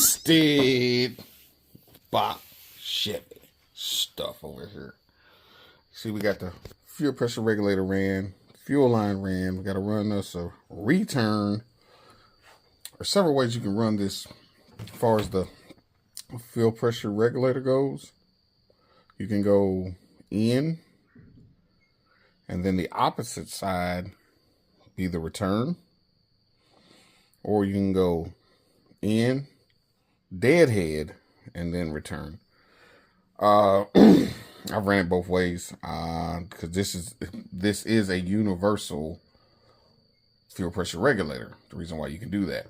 Boosted Box Chevy stuff over here. See, we got the fuel pressure regulator ran, fuel line ran. We got to run us a return. There's several ways you can run this as far as the fuel pressure regulator goes. You can go in, and then the opposite side be the return, or you can go in, deadhead, and then return. I've ran it both ways because this is a universal fuel pressure regulator. The reason why you can do that.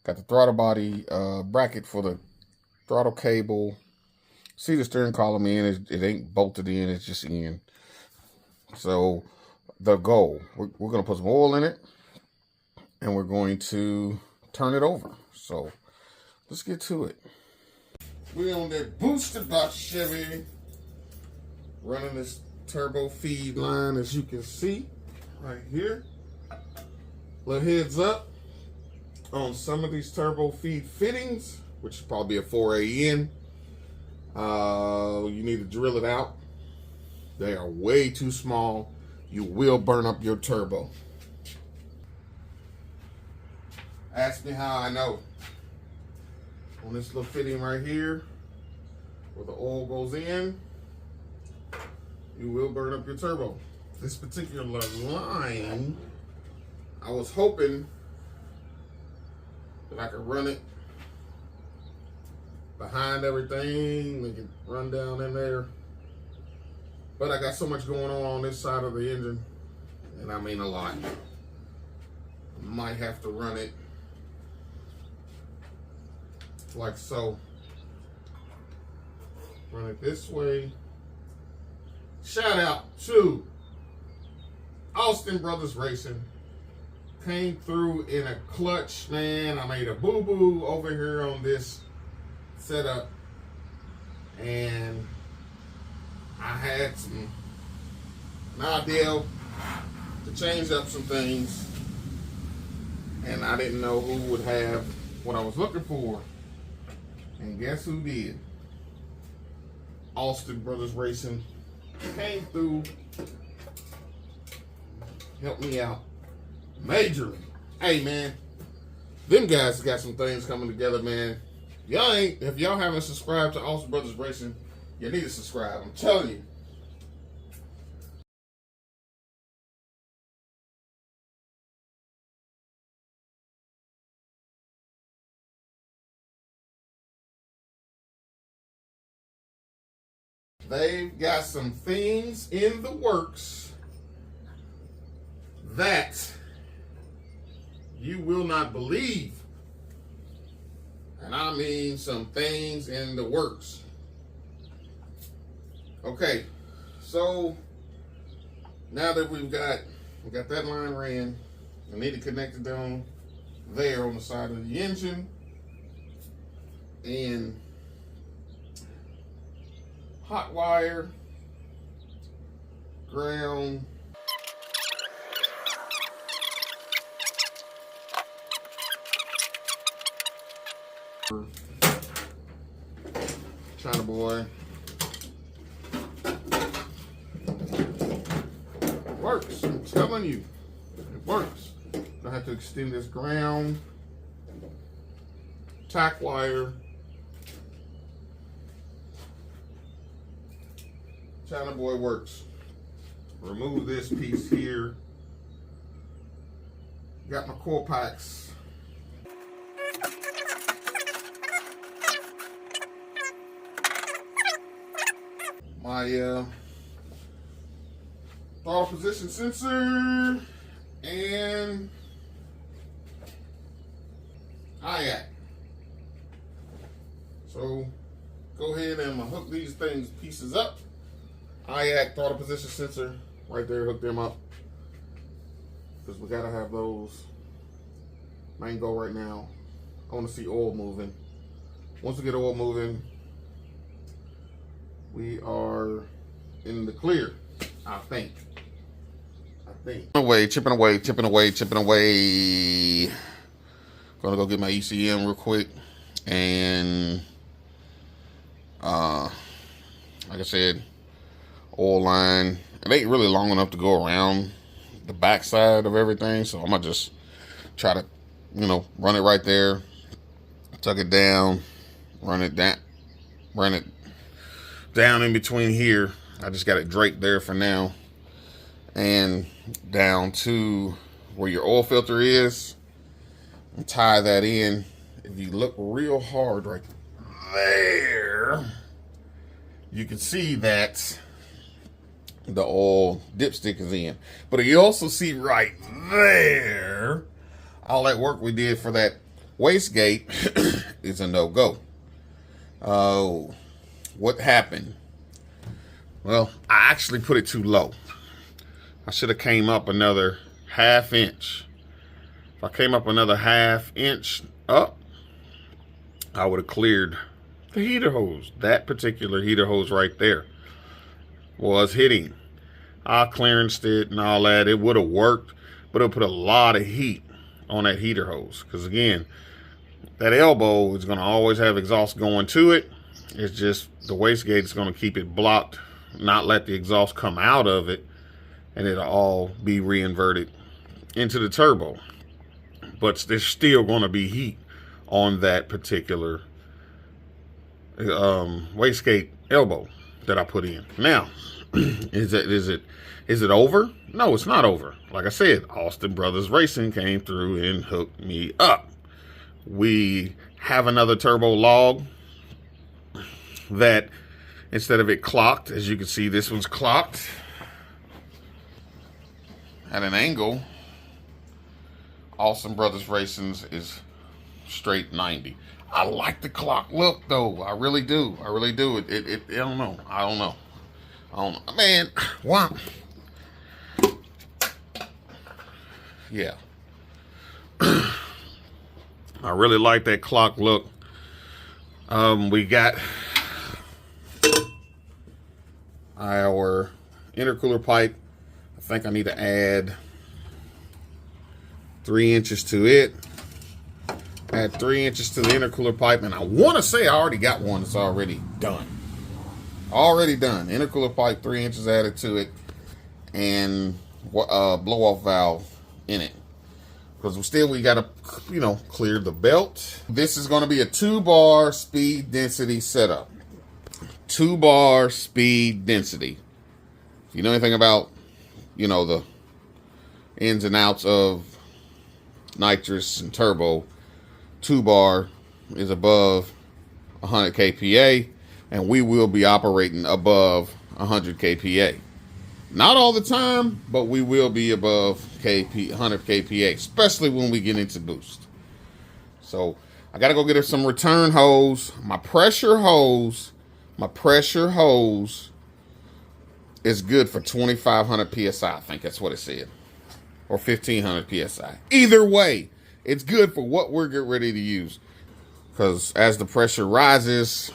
Got the throttle body bracket for the throttle cable. See the steering column in, it ain't bolted in, it's just in. So the goal, we're going to put some oil in it, and we're going to turn it over. So let's get to it. We're on that Boosted Box Chevy, running this turbo feed line, as you can see right here. Little heads up on some of these turbo feed fittings, which is probably a 4A in. You need to drill it out. They are way too small. You will burn up your turbo. Ask me how I know. On this little fitting right here, where the oil goes in, you will burn up your turbo. This particular line, I was hoping that I could run it behind everything, make it run down in there. But I got so much going on this side of the engine, and I mean a lot. I might have to run it like so. Run it this way. Shout out to Austin Brothers Racing. Came through in a clutch, man. I made a boo-boo over here on this setup, and I had an idea to change up some things, and I didn't know who would have what I was looking for, and guess who did? Austin Brothers Racing came through, helped me out majorly. Hey man, them guys got some things coming together, man. If y'all haven't subscribed to Austin Brothers Racing, you need to subscribe. I'm telling you. They've got some things in the works that you will not believe. And I mean some things in the works. Okay, so now that we got that line ran, I need to connect it down there on the side of the engine, and hot wire, ground, China boy. It works, I'm telling you, it works. I have to extend this ground, tack wire, China boy works. Remove this piece here. Got my core packs. My throttle position sensor and IAC. So go ahead and hook these pieces up. IAC, throttle position sensor, right there, hook them up. Because we gotta have those. Main goal right now, I wanna see oil moving. Once we get oil moving, we are in the clear, I think. Chipping away. Gonna go get my ECM real quick. And like I said, oil line. It ain't really long enough to go around the backside of everything, so I'm gonna just try to, run it right there, tuck it down, run it down in between here. I just got it draped there for now, and down to where your oil filter is, and tie that in. If you look real hard right there, you can see that the oil dipstick is in. But you also see right there, all that work we did for that wastegate is a no-go. Oh, what happened? Well, I actually put it too low. I should have came up another ½ inch. If I came up another ½ inch up, I would have cleared the heater hose. That particular heater hose right there was hitting. I clearanced it and all that. It would have worked, but it would put a lot of heat on that heater hose. Because again, that elbow is going to always have exhaust going to it. It's just the wastegate is going to keep it blocked, not let the exhaust come out of it, and it'll all be reinverted into the turbo. But there's still going to be heat on that particular wastegate elbow that I put in. Now, is it over? No, it's not over. Like I said, Austin Brothers Racing came through and hooked me up. We have another turbo log that, instead of it clocked, as you can see, this one's clocked at an angle. Austin Brothers Racing's is straight 90. I like the clock look though. I really do. I really do. I don't know. Man, wow. Yeah. I really like that clock look. We got our intercooler pipe. I think I need to add 3 inches to it. Add 3 inches to the intercooler pipe, and I want to say I already got one that's already done. Already done. Intercooler pipe, 3 inches added to it, and blow-off valve in it. Because we got to, clear the belt. This is going to be a 2-bar speed density setup. 2-bar speed density. If you know anything about, the ins and outs of nitrous and turbo, 2-bar is above 100 kPa, and we will be operating above 100 kPa. Not all the time, but we will be above 100 kPa, especially when we get into boost. So I got to go get her some return hose. My pressure hose is good for 2,500 PSI. I think that's what it said. Or 1,500 PSI. Either way, it's good for what we're getting ready to use. Because as the pressure rises,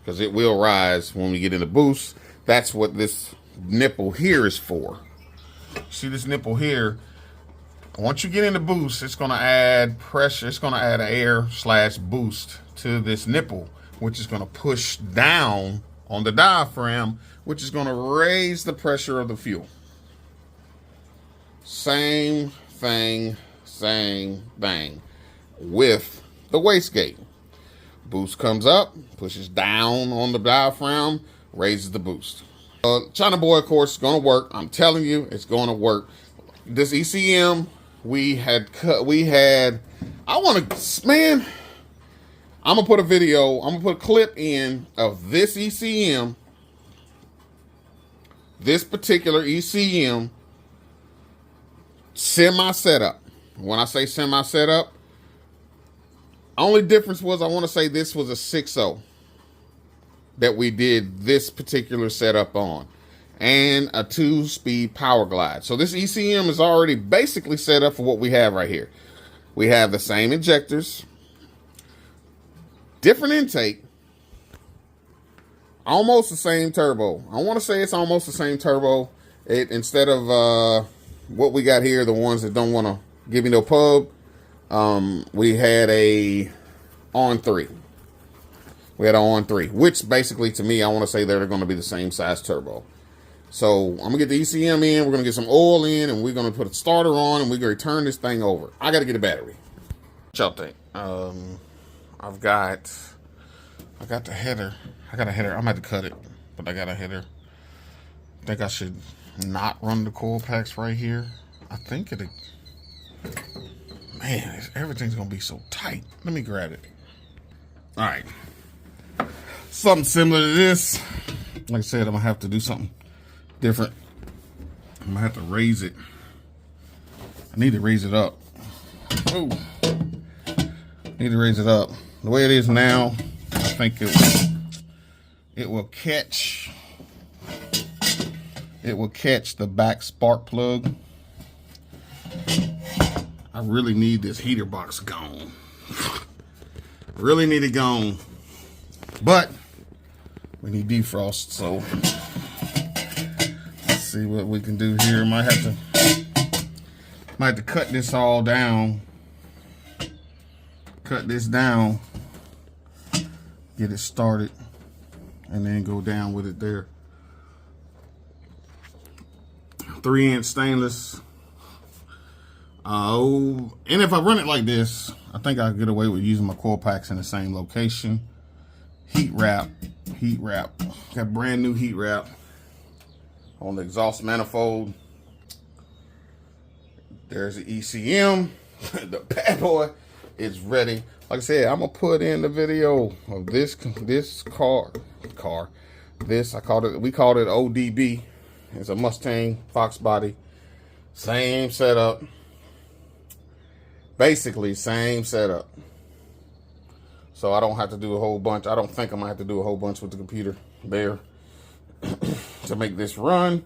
because it will rise when we get into boost, that's what this nipple here is for. See this nipple here? Once you get into boost, it's going to add pressure. It's going to add air/boost to this nipple, which is going to push down on the diaphragm, which is going to raise the pressure of the fuel. Same thing with the wastegate. Boost comes up, pushes down on the diaphragm, raises the boost. China Boy, of course, is going to work. I'm telling you, it's going to work. This ECM, I'm going to put a clip in of this ECM, this particular ECM, semi-setup. When I say semi-setup, only difference was I want to say this was a 6.0 that we did this particular setup on, and a 2-speed power glide. So this ECM is already basically set up for what we have right here. We have the same injectors, different intake, almost the same turbo. I want to say it's almost the same turbo. Instead of what we got here, the ones that don't want to give me no pub, we had a on 3. We had an on 3, which basically to me, I want to say they're going to be the same size turbo. So I'm gonna get the ECM in, we're gonna get some oil in, and we're gonna put a starter on, and we're gonna turn this thing over. I gotta get a battery. What y'all think? I got the header. I got a header. I'm gonna have to cut it, but I got a header. I think I should not run the coil packs right here. I think it. Man, everything's gonna be so tight. Let me grab it. All right. Something similar to this. Like I said, I'm gonna have to do something different. I'm gonna have to raise it. I need to raise it up. Oh, need to raise it up. The way it is now, I think it will catch. It will catch the back spark plug. I really need this heater box gone. Really need it gone. But we need defrost, so let's see what we can do here. Might have to cut this all down. Cut this down. Get it started. And then go down with it there. 3-inch stainless. And if I run it like this, I think I'll get away with using my coil packs in the same location. Heat wrap. Got brand new heat wrap on the exhaust manifold. There's the ECM. The bad boy is ready. Like I said, I'm gonna put in the video of this car. We called it ODB. It's a Mustang Fox body. Same setup. Basically, same setup. So I don't have to do a whole bunch. I don't think I'm gonna have to do a whole bunch with the computer there to make this run.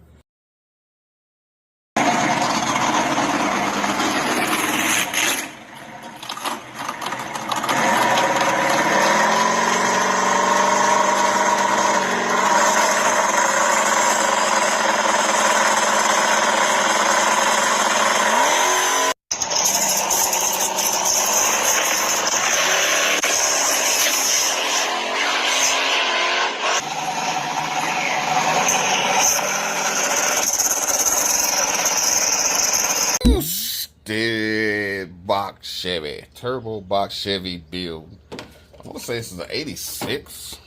Box Chevy, turbo box Chevy build. I want to say this is an 86.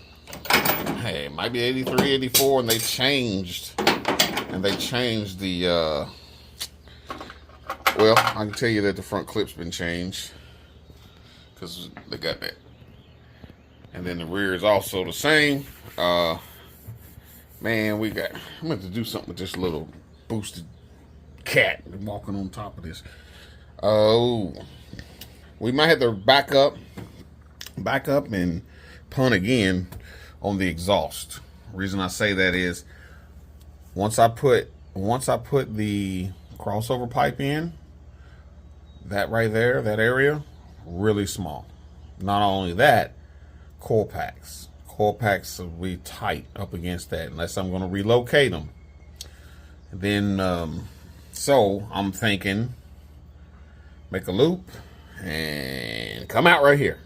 Hey, it might be 83, 84, and they changed the well, I can tell you that the front clip's been changed because they got that, and then the rear is also the same. Man, I'm gonna have to do something with this little boosted cat walking on top of this. Oh, we might have to back up and punt again on the exhaust. Reason I say that is once I put the crossover pipe in, that right there, that area, really small. Not only that, coil packs will be tight up against that unless I'm going to relocate them. Then, so I'm thinking, make a loop and come out right here.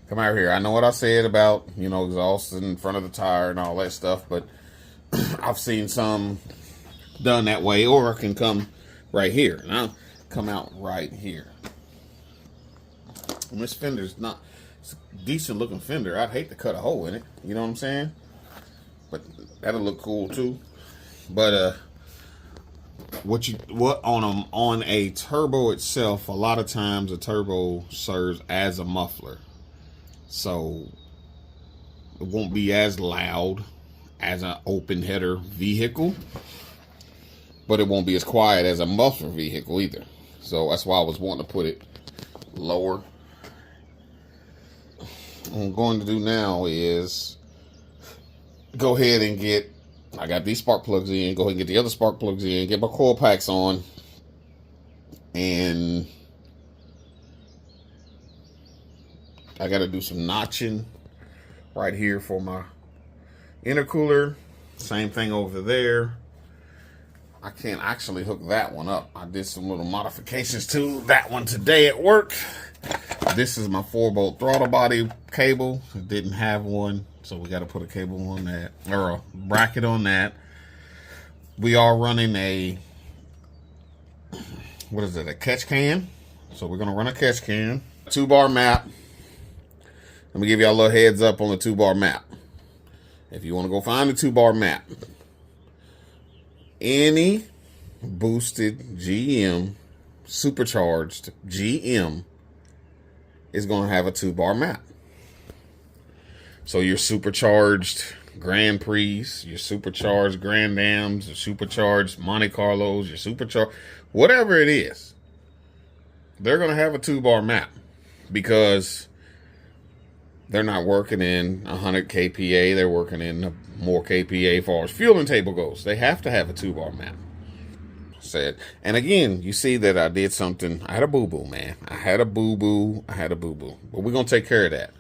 Come out here. I know what I said about, exhaust in front of the tire and all that stuff, but I've seen some done that way, or I can come right here. And I'll come out right here. And this fender's it's a decent looking fender. I'd hate to cut a hole in it. You know what I'm saying? But that'll look cool too. But on a turbo itself, a lot of times a turbo serves as a muffler, so it won't be as loud as an open header vehicle, but it won't be as quiet as a muffler vehicle either. So that's why I was wanting to put it lower. What I'm going to do now is go ahead and I got these spark plugs in, go ahead and get the other spark plugs in, get my coil packs on, and I got to do some notching right here for my intercooler. Same thing over there. I can't actually hook that one up. I did some little modifications to that one today at work. this is my 4-bolt throttle body cable. I didn't have one, so we got to put a cable on that, or a bracket on that. We are running a, what is it, a catch can. So we're going to run a catch can. 2-bar map. Let me give you a little heads up on the 2-bar map. If you want to go find the 2-bar map, any boosted GM, supercharged GM is going to have a 2-bar map. So your supercharged Grand Prix, your supercharged Grand Dams, your supercharged Monte Carlos, your supercharged, whatever it is, they're going to have a 2-bar map because they're not working in 100 kPa. They're working in more kPa as far as fueling table goes. They have to have a 2-bar map. Said, and again, you see that I did something. I had a boo-boo, man. I had a boo-boo. But we're going to take care of that.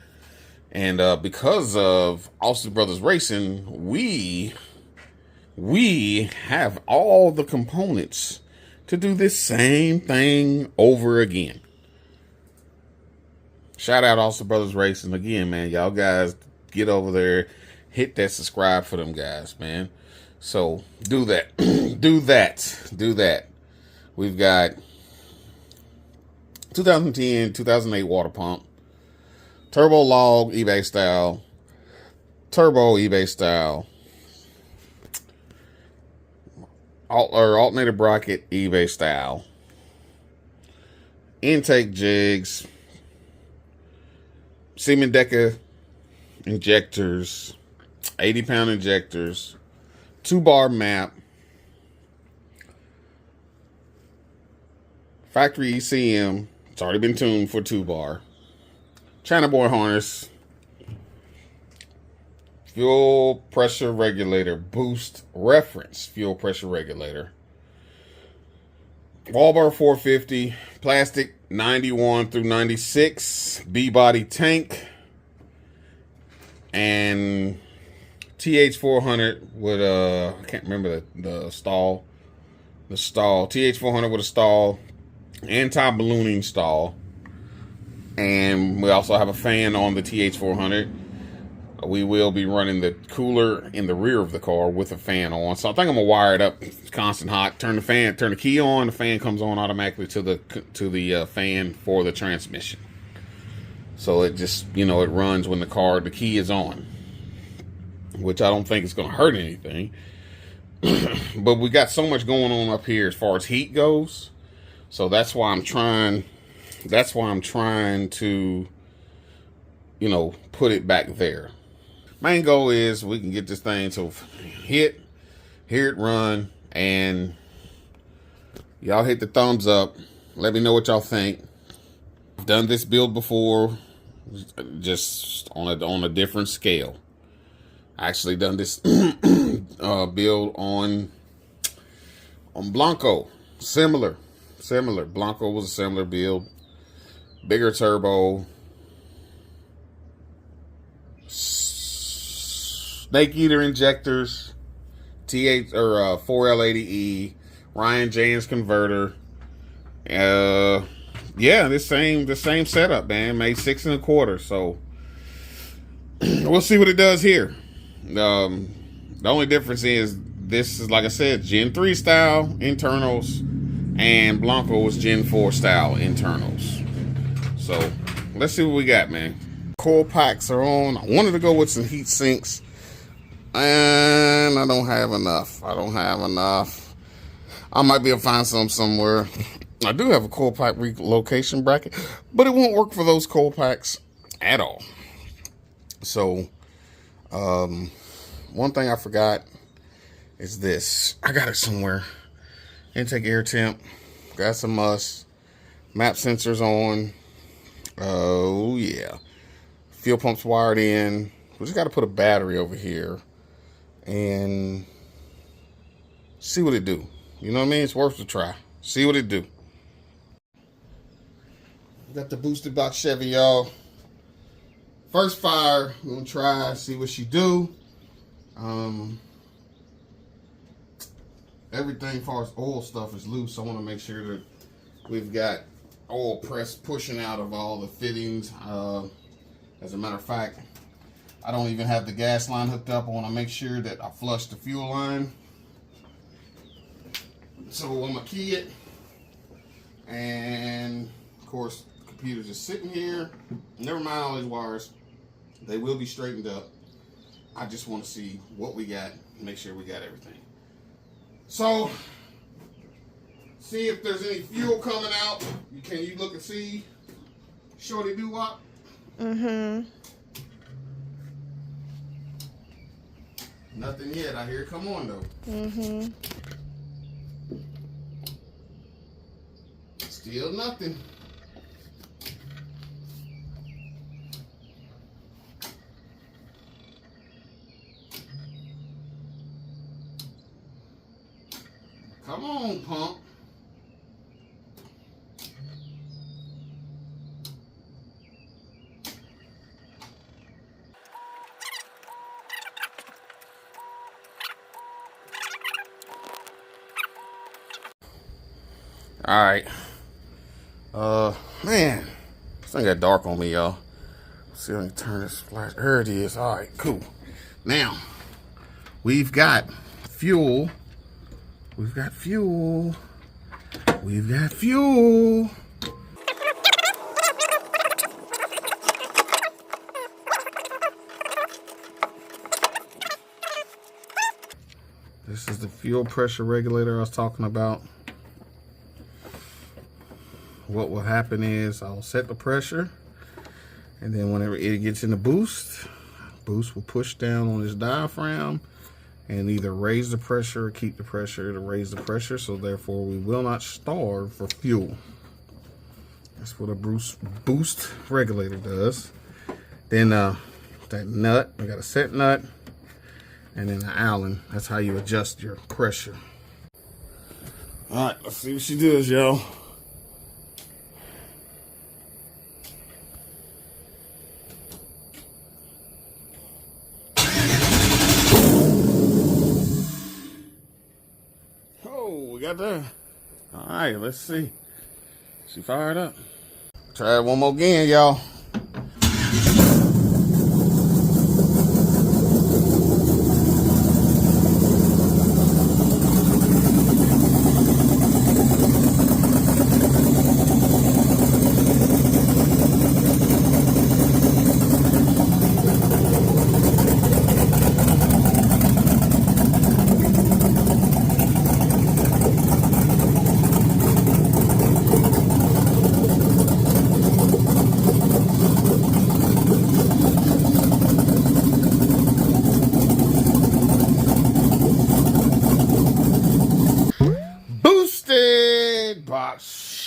And because of Austin Brothers Racing, we have all the components to do this same thing over again. Shout out Austin Brothers Racing again, man. Y'all guys get over there, hit that subscribe for them guys, man. So do that. do that. We've got 2010, 2008 water pump, turbo log eBay style, turbo eBay style, alternator bracket eBay style, intake jigs, Siemens Deca injectors, 80-pound injectors, 2-bar map, factory ECM. It's already been tuned for 2-bar. China boy harness, fuel pressure regulator, boost reference fuel pressure regulator, wall bar 450, plastic 91 through 96, B-body tank, and TH400 with a, I can't remember the stall. The stall. TH400 with a stall. Anti-ballooning stall. And we also have a fan on the TH400. We will be running the cooler in the rear of the car with a fan on. So I think I'm gonna wire it up constant hot. Turn the key on, the fan comes on automatically to the fan for the transmission. So it just, it runs when the key is on. Which I don't think is going to hurt anything. But we got so much going on up here as far as heat goes. So that's why I'm trying to, put it back there. Main goal is we can get this thing to hear it run, and y'all hit the thumbs up. Let me know what y'all think. I've done this build before, just on a different scale. I actually done this build on Blanco. Similar. Blanco was a similar build. Bigger turbo. Snake Eater injectors. T8 or 4L80E. Ryan James converter. Yeah, the same setup, man. Made 6 1/4. So we'll see what it does here. The only difference is this is, like I said, Gen 3 style internals, and Blanco was Gen 4 style internals. So let's see what we got, man. Coil packs are on. I wanted to go with some heat sinks, and I don't have enough. I might be able to find some somewhere. I do have a coil pack relocation bracket, but it won't work for those coil packs at all. So one thing I forgot is this. I got it somewhere. Intake air temp. Got some must. Map sensors on. Oh yeah. Fuel pumps wired in. We just got to put a battery over here and see what it do. You know what I mean? It's worth a try. See what it do. Got the boosted box Chevy, y'all. First fire. We're gonna try, see what she do. Everything as far as oil stuff is loose. I want to make sure that we've got oil press pushing out of all the fittings. As a matter of fact, I don't even have the gas line hooked up. I want to make sure that I flush the fuel line. So I'm gonna key it, and of course the computer's just sitting here. Never mind all these wires, they will be straightened up. I just want to see what we got, make sure we got everything. So see if there's any fuel coming out. Can you look and see, Shorty Doo-Wop? Nothing yet. I hear it come on though. Still nothing. Come on, pump. All right. Man, this thing got dark on me, y'all. See if I can turn this flash. There it is. All right, cool. Now, we've got fuel. We've got fuel. We've got fuel. This is the fuel pressure regulator I was talking about. What will happen is I'll set the pressure, and then whenever it gets in the boost will push down on this diaphragm and either raise the pressure or keep the pressure to raise the pressure. So therefore we will not starve for fuel. That's what a boost regulator does. Then that nut, we got a set nut, and then the Allen. That's how you adjust your pressure. All right, let's see what she does, y'all. We got that. All right, let's see. She fired up. Try it one more again, y'all.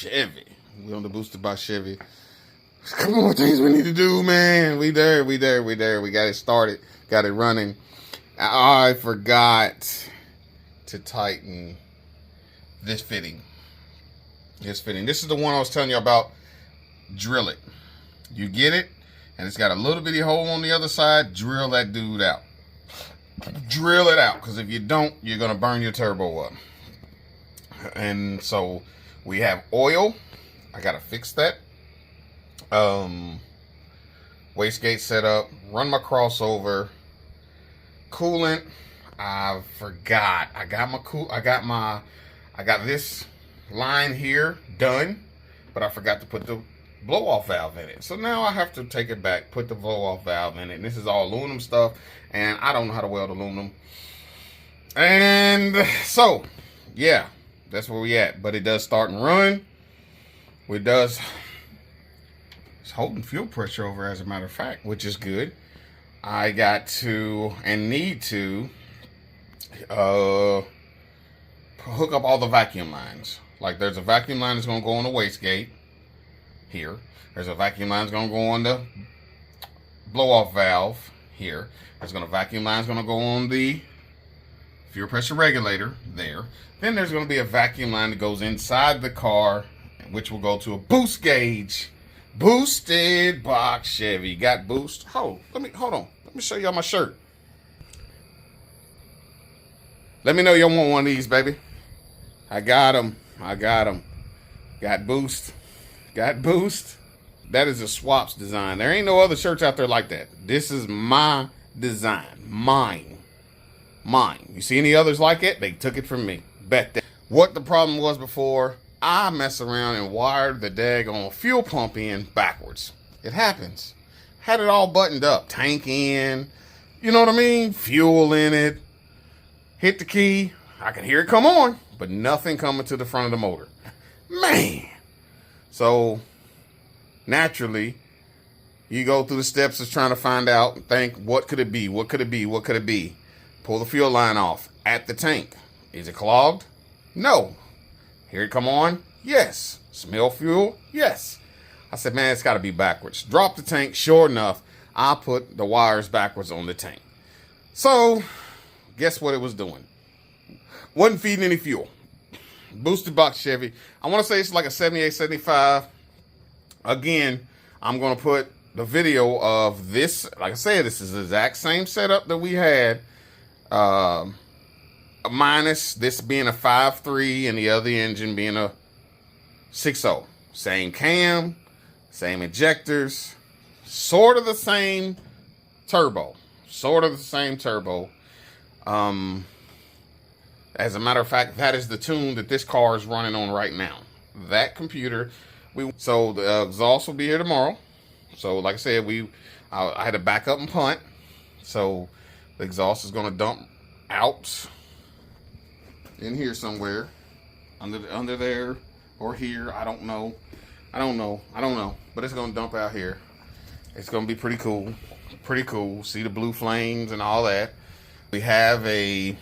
Chevy. We on the boosted by Chevy. Come on, things we need to do, man. We there. We got it started. Got it running. I forgot to tighten this fitting. This is the one I was telling you about. Drill it. You get it, and it's got a little bitty hole on the other side. Drill that dude out. Drill it out, because if you don't, you're gonna burn your turbo up. And so we have oil. I gotta fix that. Wastegate set up. Run my crossover. Coolant. I forgot. I got this line here done, but I forgot to put the blow-off valve in it. So now I have to take it back, put the blow-off valve in it. And this is all aluminum stuff, and I don't know how to weld aluminum. And so, yeah, that's where we at. But it does start and run. It's holding fuel pressure over, as a matter of fact, which is good. I got to and need to hook up all the vacuum lines. Like, there's a vacuum line that's going to go on the wastegate here. There's a vacuum line that's going to go on the blow-off valve here. There's a vacuum line that's going to go on the fuel pressure regulator there. Then there's going to be a vacuum line that goes inside the car, which will go to a boost gauge. Boosted box Chevy. Got boost. Hold on. Let me show y'all my shirt. Let me know y'all want one of these, baby. I got them. Got boost. got boost. That is a Swaps design. There ain't no other shirts out there like that. This is my design. Mine. You see any others like it? They took it from me. Bet that. What the problem was before, I mess around and wired the daggone fuel pump in backwards. It happens. Had it all buttoned up. Tank in. You know what I mean? Fuel in it. Hit the key. I can hear it come on, but nothing coming to the front of the motor. Man. So, naturally, you go through the steps of trying to find out, think, what could it be? What could it be? What could it be? Pull the fuel line off at the tank. Is it clogged? No. Hear it come on? Yes. Smell fuel? Yes. I said, man, it's got to be backwards. Drop the tank. Sure enough, I put the wires backwards on the tank. So, guess what it was doing? Wasn't feeding any fuel. Boosted box Chevy. I want to say it's like a 78, 75. Again, I'm going to put the video of this. Like I said, this is the exact same setup that we had. Minus this being a 5.3 and the other engine being a 6.0. Same cam, same injectors, sort of the same turbo. As a matter of fact, that is the tune that this car is running on right now. That computer. So the exhaust will be here tomorrow. So like I said, I had to back up and punt. So the exhaust is going to dump out in here somewhere, under there or here. I don't know. But it's gonna dump out here. It's gonna be pretty cool. See the blue flames and all that. We have a,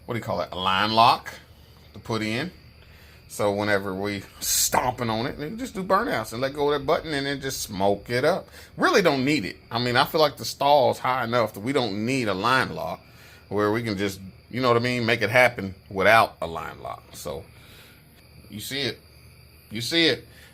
what do you call it? A line lock to put in. So whenever we stomping on it, we just do burnouts and let go of that button and then just smoke it up. Really don't need it. I mean, I feel like the stall is high enough that we don't need a line lock where we can just, you know what I mean, make it happen without a line lock. So you see it.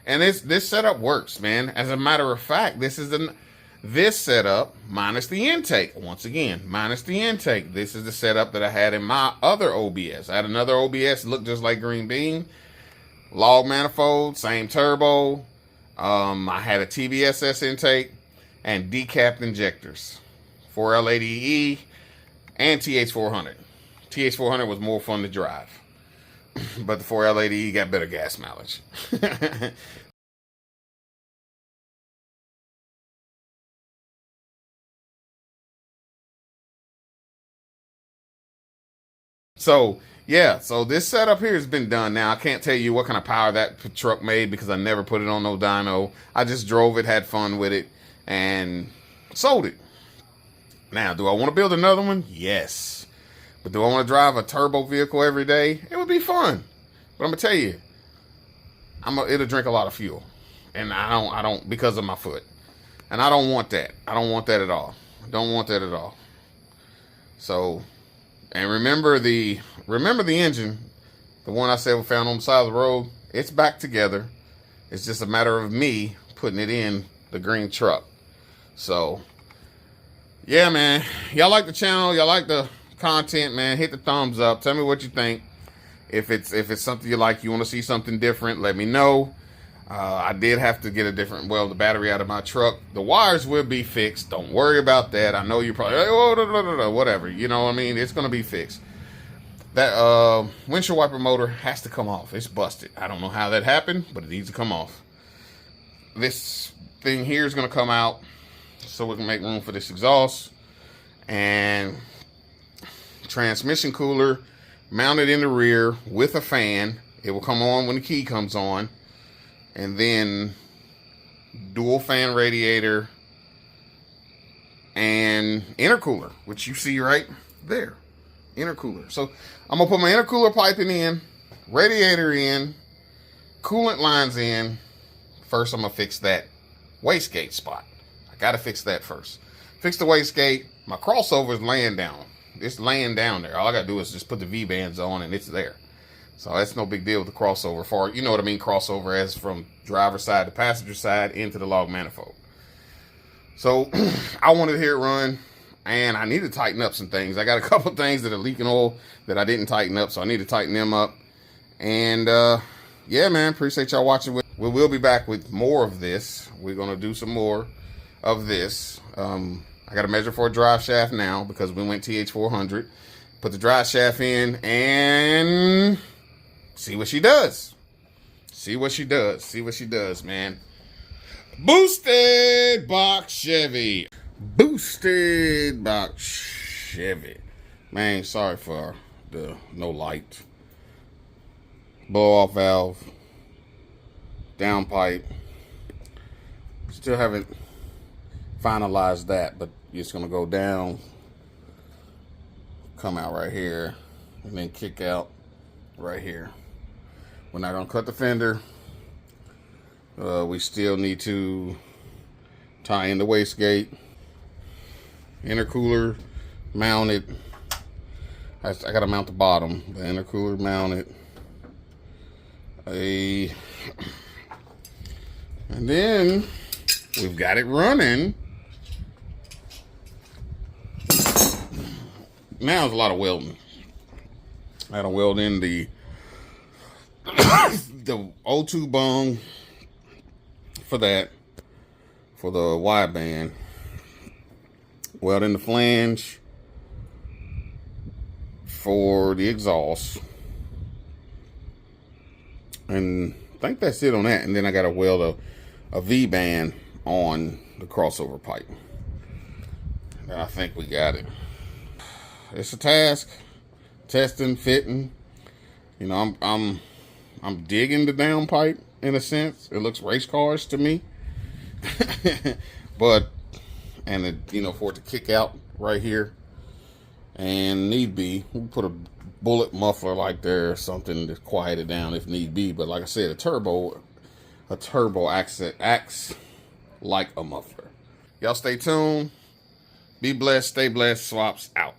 And this setup works, man. As a matter of fact, this setup minus the intake. Once again, minus the intake. This is the setup that I had in my other OBS. I had another OBS that looked just like Green Bean. Log manifold, same turbo. I had a TBSS intake and decapped injectors. 4L80E and TH400. TH400 was more fun to drive. But the 4L80E got better gas mileage. So, yeah, so this setup here has been done now. I can't tell you what kind of power that truck made because I never put it on no dyno. I just drove it, had fun with it, and sold it. Now, do I want to build another one? Yes. But do I want to drive a turbo vehicle every day? It would be fun. But I'm going to tell you, it'll drink a lot of fuel. And I don't, because of my foot. And I don't want that. I don't want that at all. Don't want that at all. So, and remember the engine, the one I said we found on the side of the road, it's back together. It's just a matter of me putting it in the green truck. So, yeah, man. Y'all like the channel, y'all like the content, man, hit the thumbs up. Tell me what you think. If it's something you like, you want to see something different, let me know. I did have to get the battery out of my truck. The wires will be fixed. Don't worry about that. I know you're probably, oh, whatever. You know what I mean? It's going to be fixed. That windshield wiper motor has to come off. It's busted. I don't know how that happened, but it needs to come off. This thing here is going to come out so we can make room for this exhaust. And transmission cooler mounted in the rear with a fan. It will come on when the key comes on. And then dual fan radiator and intercooler, which you see right there. Intercooler. So I'm going to put my intercooler piping in, radiator in, coolant lines in. First, I'm going to fix that wastegate spot. I got to fix that first. Fix the wastegate. My crossover is laying down. It's laying down there. All I got to do is just put the V-bands on and it's there. So that's no big deal with the crossover. For, you know what I mean, crossover as from driver's side to passenger side into the log manifold. So I wanted to hear it run, and I need to tighten up some things. I got a couple things that are leaking oil that I didn't tighten up, so I need to tighten them up. And yeah, man, appreciate y'all watching. We will be back with more of this. We're going to do some more of this. I got to measure for a drive shaft now because we went TH400. Put the drive shaft in and see what she does. See what she does. See what she does, man. Boosted box Chevy. Boosted box Chevy. Man, sorry for the no light. Blow off valve. Downpipe. Still haven't finalized that, but it's going to go down, come out right here, and then kick out right here. We're not going to cut the fender. We still need to tie in the wastegate. Intercooler mounted. I got to mount the bottom. The intercooler mounted. And then we've got it running. Now it's a lot of welding. I had to weld in the the O2 bung for that, for the wideband. Weld in the flange for the exhaust. And I think that's it on that. And then I got to weld a V-band on the crossover pipe. And I think we got it. It's a task, testing, fitting. You know, I'm digging the downpipe in a sense. It looks race cars to me, but you know, for it to kick out right here, and need be, we put a bullet muffler like there or something to quiet it down if need be. But like I said, a turbo acts like a muffler. Y'all stay tuned. Be blessed. Stay blessed. Swaps out.